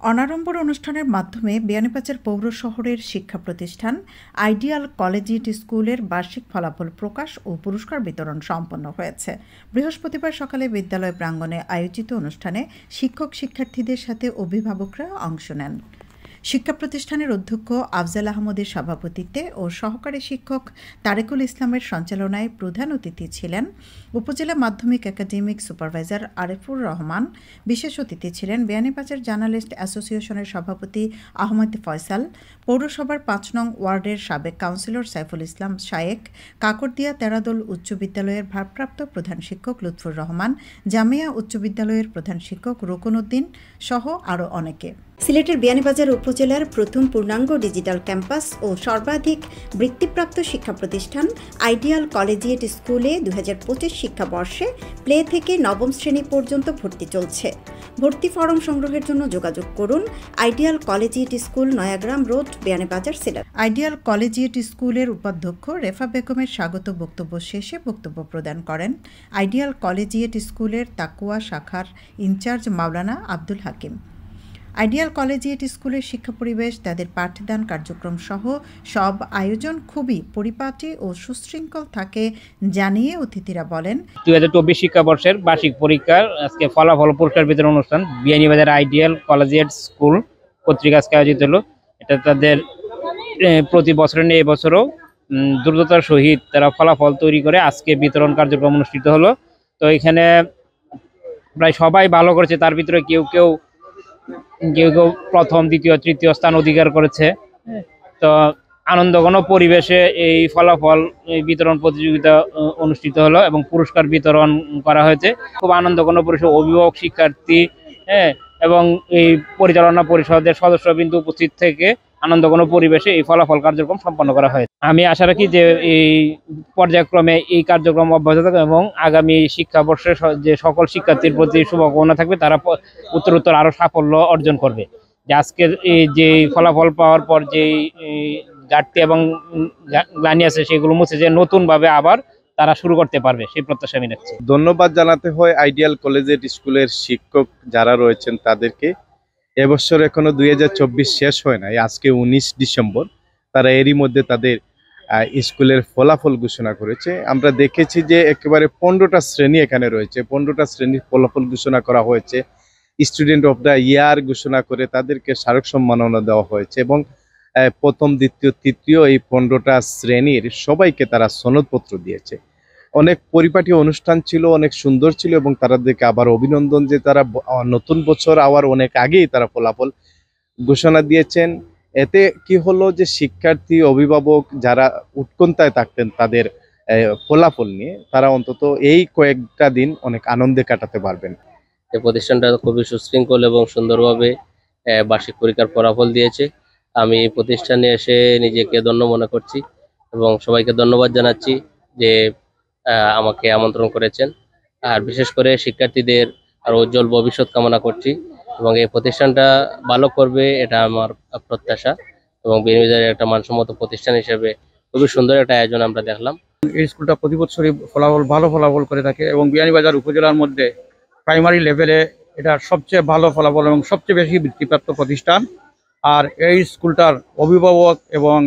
অনাড়ম্বর অনুষ্ঠানের মাধ্যমে বিয়ানীবাজার পৌর শহরের শিক্ষা প্রতিষ্ঠান আইডিয়াল কলেজিয়েট স্কুলের বার্ষিক ফলাফল প্রকাশ ও পুরস্কার বিতরণ সম্পন্ন হয়েছে। বৃহস্পতিবার সকালে বিদ্যালয় প্রাঙ্গণে আয়োজিত অনুষ্ঠানে শিক্ষক শিক্ষার্থীদের সাথে অভিভাবকরা অংশ নেন। শিক্ষা প্রতিষ্ঠানের অধ্যক্ষ আফজাল আহমদের সভাপতিত্বে ও সহকারী শিক্ষক তারেকুল ইসলামের সঞ্চালনায় প্রধান অতিথি ছিলেন উপজেলা মাধ্যমিক একাডেমিক সুপারভাইজার আরিফুর রহমান। বিশেষ অতিথি ছিলেন বিয়ানীবাজার জার্নালিস্ট অ্যাসোসিয়েশনের সভাপতি আহমদ ফয়সাল, পৌরসভার ৫ নং ওয়ার্ডের সাবেক কাউন্সিলর সাইফুল ইসলাম শায়েক, কাকরদিয়া তেরাদোল উচ্চ বিদ্যালয়ের ভারপ্রাপ্ত প্রধান শিক্ষক লুৎফুর রহমান, জামিয়া উচ্চ বিদ্যালয়ের প্রধান শিক্ষক রুকন উদ্দিন সহ আরও অনেকে। সিলেটের বিয়ানীবাজার উপজেলার প্রথম পূর্ণাঙ্গ ডিজিটাল ক্যাম্পাস ও সর্বাধিক বৃত্তিপ্রাপ্ত শিক্ষা প্রতিষ্ঠান আইডিয়াল কলেজিয়েট স্কুলে ২০২৫ শিক্ষাবর্ষে প্লে থেকে নবম শ্রেণী পর্যন্ত ভর্তি চলছে। ভর্তি ফরম সংগ্রহের জন্য যোগাযোগ করুন ideal collegiate school, Nayagram road, Beanibazar, Sylhet. Ideal collegiate স্কুলের উপাধ্যক্ষ রেফা বেগমের স্বাগত বক্তব্য শেষে বক্তব্য প্রদান করেন আইডিয়াল কলেজিয়েট স্কুলের তাকুয়া শাখার ইনচার্জ মাওলানা আব্দুল হাকিম। আইডিয়াল কলেজিয়েট স্কুলের শিক্ষা পরিবেশ, তাদের পাঠদান কার্যক্রম সহ সব আয়োজন খুবই পরিপাটি ও সুশৃঙ্খল থাকে জানিয়ে অতিথিরা বলেন, ২০২৪ শিক্ষাবর্ষের বার্ষিক পরীক্ষার আজকে ফলাফল পুরস্কার বিতরণ অনুষ্ঠান বিয়ানীবাজার আইডিয়াল কলেজিয়েট স্কুল কর্তৃক আজকে আয়োজিত হলো। এটা তাদের প্রতি বছর নিয়ে এবছরও দ্রুততার সহিত তারা ফলাফল তৈরি করে আজকে বিতরণ কার্যক্রম অনুষ্ঠিত হলো। তো এখানে প্রায় সবাই ভালো করেছে, তার ভিতরে কেউ কেউ প্রথম, দ্বিতীয়, তৃতীয় স্থান অধিকার করেছে। তো আনন্দঘন পরিবেশে এই ফলাফল বিতরণ প্রতিযোগিতা অনুষ্ঠিত হলো এবং পুরস্কার বিতরণ করা হয়েছে। খুব আনন্দঘন পরিবেশে অভিভাবক, শিক্ষার্থী এবং এই পরিচালনা পরিষদের সদস্যবৃন্দ উপস্থিত থেকে আনন্দঘন পরিবেশে এই ফলাফল কার্যক্রম সম্পন্ন করা হয়েছে। আমি আশা রাখি যে এই পর্যায়ক্রমে এই কার্যক্রম অব্যাহত থাকবে এবং আগামী শিক্ষাবর্ষে যে সকল শিক্ষার্থীর প্রতি শুভকামনা থাকবে, তারা উত্তরোত্তর আরো সাফল্য অর্জন করবে। যে আজকের এই যে ফলাফল পাওয়ার পর যে ঘাটতি এবং গ্লানি আছে সেগুলো মুছে যে নতুনভাবে আবার তারা শুরু করতে পারবে, সেই প্রত্যাশা আমি রাখছি। ধন্যবাদ জানাতে হয় আইডিয়াল কলেজিয়েট স্কুলের শিক্ষক যারা রয়েছেন তাদেরকে। এবছর এখনো ২০২৪ শেষ হয় নাই, আজকে ১৯ ডিসেম্বর। তারা এরই মধ্যে তাদের স্কুলের ফলাফল ঘোষণা করেছে। আমরা দেখেছি যে একেবারে ১৫টা শ্রেণী এখানে রয়েছে, ১৫টা শ্রেণীর ফলাফল ঘোষণা করা হয়েছে। স্টুডেন্ট অফ দ্য ইয়ার ঘোষণা করে তাদেরকে স্মারক সম্মাননা দেওয়া হয়েছে এবং প্রথম, দ্বিতীয়, তৃতীয় এই ১৫টা শ্রেণীর সবাইকে তারা সনদপত্র দিয়েছে। অনেক পরিপাটি অনুষ্ঠান ছিল, অনেক সুন্দর ছিল এবং তাদেরকে আবার অভিনন্দন যে তারা নতুন বছর আবার অনেক আগেই তারা ফলাফল ঘোষণা দিয়েছেন। এতে কি হলো যে শিক্ষার্থী, অভিভাবক যারা উৎকণ্ঠায় থাকতেন তাদের ফলাফল নিয়ে, তারা অন্তত এই কয়েকটা দিন অনেক আনন্দে কাটাতে পারবেন। এই প্রতিষ্ঠানটা খুবই সুশৃঙ্খল এবং সুন্দরভাবে বার্ষিক পরীক্ষার ফলাফল দিয়েছে। আমি এই প্রতিষ্ঠানে এসে নিজেকে ধন্য মনে করছি এবং সবাইকে ধন্যবাদ জানাচ্ছি যে আমাকে আমন্ত্রণ করেছেন। আর বিশেষ করে শিক্ষার্থীদের আর উজ্জ্বল ভবিষ্যৎ কামনা করছি এবং এই প্রতিষ্ঠানটা ভালো করবে, এটা আমার প্রত্যাশা। এবং বিয়ানীবাজারের একটা মানসম্মত প্রতিষ্ঠান হিসেবে খুবই সুন্দর একটা আয়োজন আমরা দেখলাম। এই স্কুলটা প্রতি বছরই ভালো ফলাফল করে থাকে এবং বিয়ানীবাজার উপজেলার মধ্যে প্রাইমারি লেভেলে এটা সবচেয়ে ভালো ফলাফল এবং সবচেয়ে বেশি বৃত্তিপ্রাপ্ত প্রতিষ্ঠান। আর এই স্কুলটার অভিভাবক এবং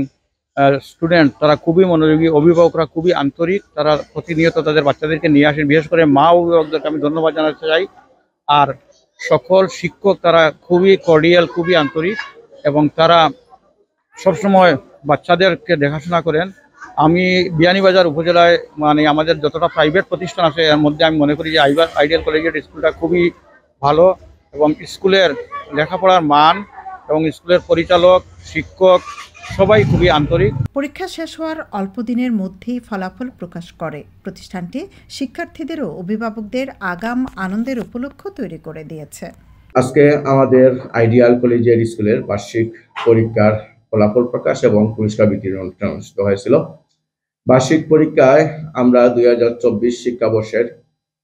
স্টুডেন্ট তারা খুবই মনোযোগী, অভিভাবকরা খুবই আন্তরিক, তারা প্রতিনিয়ত তাদের বাচ্চাদেরকে নিয়ে আসেন। বিশেষ করে মা অভিভাবকদেরকে আমি ধন্যবাদ জানাতে চাই। আর সকল শিক্ষক তারা খুবই কর্ডিয়াল, খুবই আন্তরিক এবং তারা সবসময় বাচ্চাদেরকে দেখাশোনা করেন। আমি বিয়ানীবাজার উপজেলায় মানে আমাদের যতটা প্রাইভেট প্রতিষ্ঠান আছে এর মধ্যে আমি মনে করি যে আইডিয়াল কলেজিয়েট স্কুলটা খুবই ভালো এবং স্কুলের লেখাপড়ার মান এবং স্কুলের পরিচালক, শিক্ষক সবাই খুবই আন্তরিক। পরীক্ষা শেষ হওয়ার অল্প দিনের মধ্যেই ফলাফল প্রকাশ করে প্রতিষ্ঠানটি শিক্ষার্থীদের ও অভিভাবকদের আগাম আনন্দের উপলক্ষ তৈরি করে দিয়েছে। আজকে আমাদের আইডিয়াল কলেজিয়েট স্কুলের বার্ষিক পরীক্ষার ফলাফল প্রকাশ এবং পুরস্কার বিতরণ অনুষ্ঠিত হয়েছিল। বার্ষিক পরীক্ষায় আমরা ২০২৪ শিক্ষাবর্ষের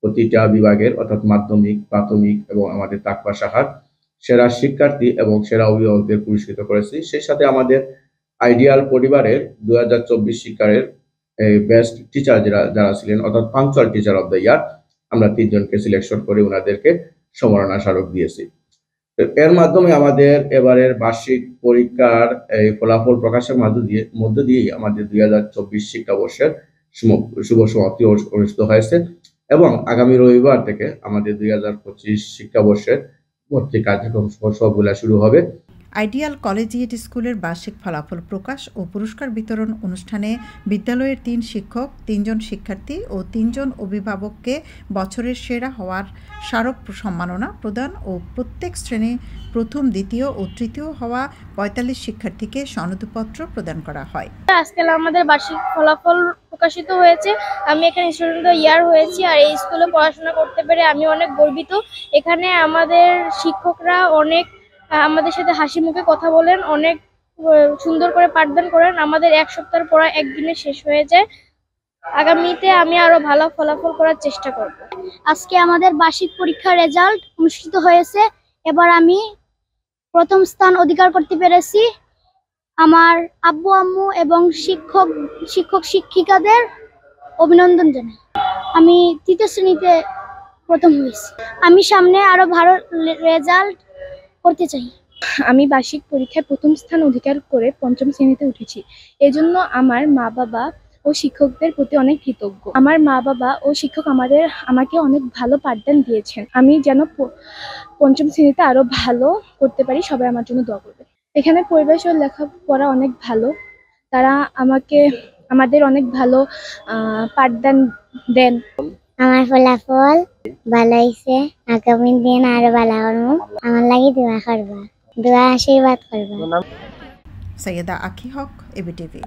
প্রতিটা বিভাগের অর্থাৎ মাধ্যমিক, প্রাথমিক এবং আমাদের তাকওয়া শাখার সেরা শিক্ষার্থী এবং সেরা অভিভাবকদের পুরস্কৃত করেছি। সেই সাথে আমাদের আইডিয়াল পরিবারের ২০২৪ শিক্ষারের বেস্ট টিচার যারা ছিলেন অর্থাৎ punctual teacher of the year, আমরা ৩ জনকে সিলেকশন করে ওনাদেরকে সম্মাননা স্মারক দিয়েছি। তো এর মাধ্যমে আমাদের এবারের বার্ষিক পরীক্ষার এই ফলাফল প্রকাশের মধ্য দিয়েই আমাদের 2024 শিক্ষাবর্ষের শুভ সমাপ্তি অনুষ্ঠিত হয়েছে এবং আগামী রবিবার থেকে আমাদের 2025 শিক্ষাবর্ষের ভর্তি কার্যক্রম সবগুলা শুরু হবে। আইডিয়াল কলেজিয়েট স্কুলের বার্ষিক ফলাফল প্রকাশ ও পুরস্কার বিতরণ অনুষ্ঠানে বিদ্যালয়ের 3 শিক্ষক, 3 জন শিক্ষার্থী ও 3 জন অভিভাবককে বছরের সেরা হওয়ার স্মারক সম্মাননা প্রদান ও প্রত্যেক শ্রেণী প্রথম, দ্বিতীয় ও তৃতীয় হওয়া 45 শিক্ষার্থীকে সনদপত্র প্রদান করা হয়। আজকে আমাদের বার্ষিক ফলাফল প্রকাশিত হয়েছে। আমি এখানে স্টুডেন্ট অফ দ্য ইয়ার হয়েছি আর এই স্কুলে পড়াশোনা করতে পেরে আমি অনেক গর্বিত। এখানে আমাদের শিক্ষকরা অনেক আমাদের সাথে হাসি মুখে কথা বলেন, অনেক সুন্দর করে পাঠদান করেন। আমাদের এক সপ্তাহের পড়া একদিনে শেষ হয়ে যায়। আগামীতে আমি আরো ভালো ফলাফল করার চেষ্টা করব। আজকে আমাদের বার্ষিক পরীক্ষার রেজাল্ট অনুষ্ঠিত হয়েছে। এবার আমি প্রথম স্থান অধিকার করতে পেরেছি। আমার আব্বু আম্মু এবং শিক্ষক শিক্ষিকাদের অভিনন্দন জানাই। আমি 3য় শ্রেণীতে প্রথম হয়েছি। আমি সামনে আরো ভালো রেজাল্ট করতে চাই। আমি বার্ষিক পরীক্ষায় প্রথম স্থান অধিকার করে 5ম শ্রেণীতে উঠেছি। এজন্য আমার মা বাবা ও শিক্ষকদের প্রতি অনেক কৃতজ্ঞ। আমার মা বাবা ও শিক্ষক আমাকে অনেক ভালো পাঠদান দিয়েছেন। আমি যেন 5ম শ্রেণীতে আরো ভালো করতে পারি, সবাই আমার জন্য দোয়া করবে। এখানে পরিবেশ ও লেখাপড়া অনেক ভালো। তারা আমাদের অনেক ভালো পাঠদান দেন। আমার ফলাফল ভালো হয়েছে। আগামী দিন আরো ভালো করবো। আমার লাগি দোয়া করবা, দোয়া আশীর্বাদ করবা। সৈয়দা আখি হক, এবিটিভি।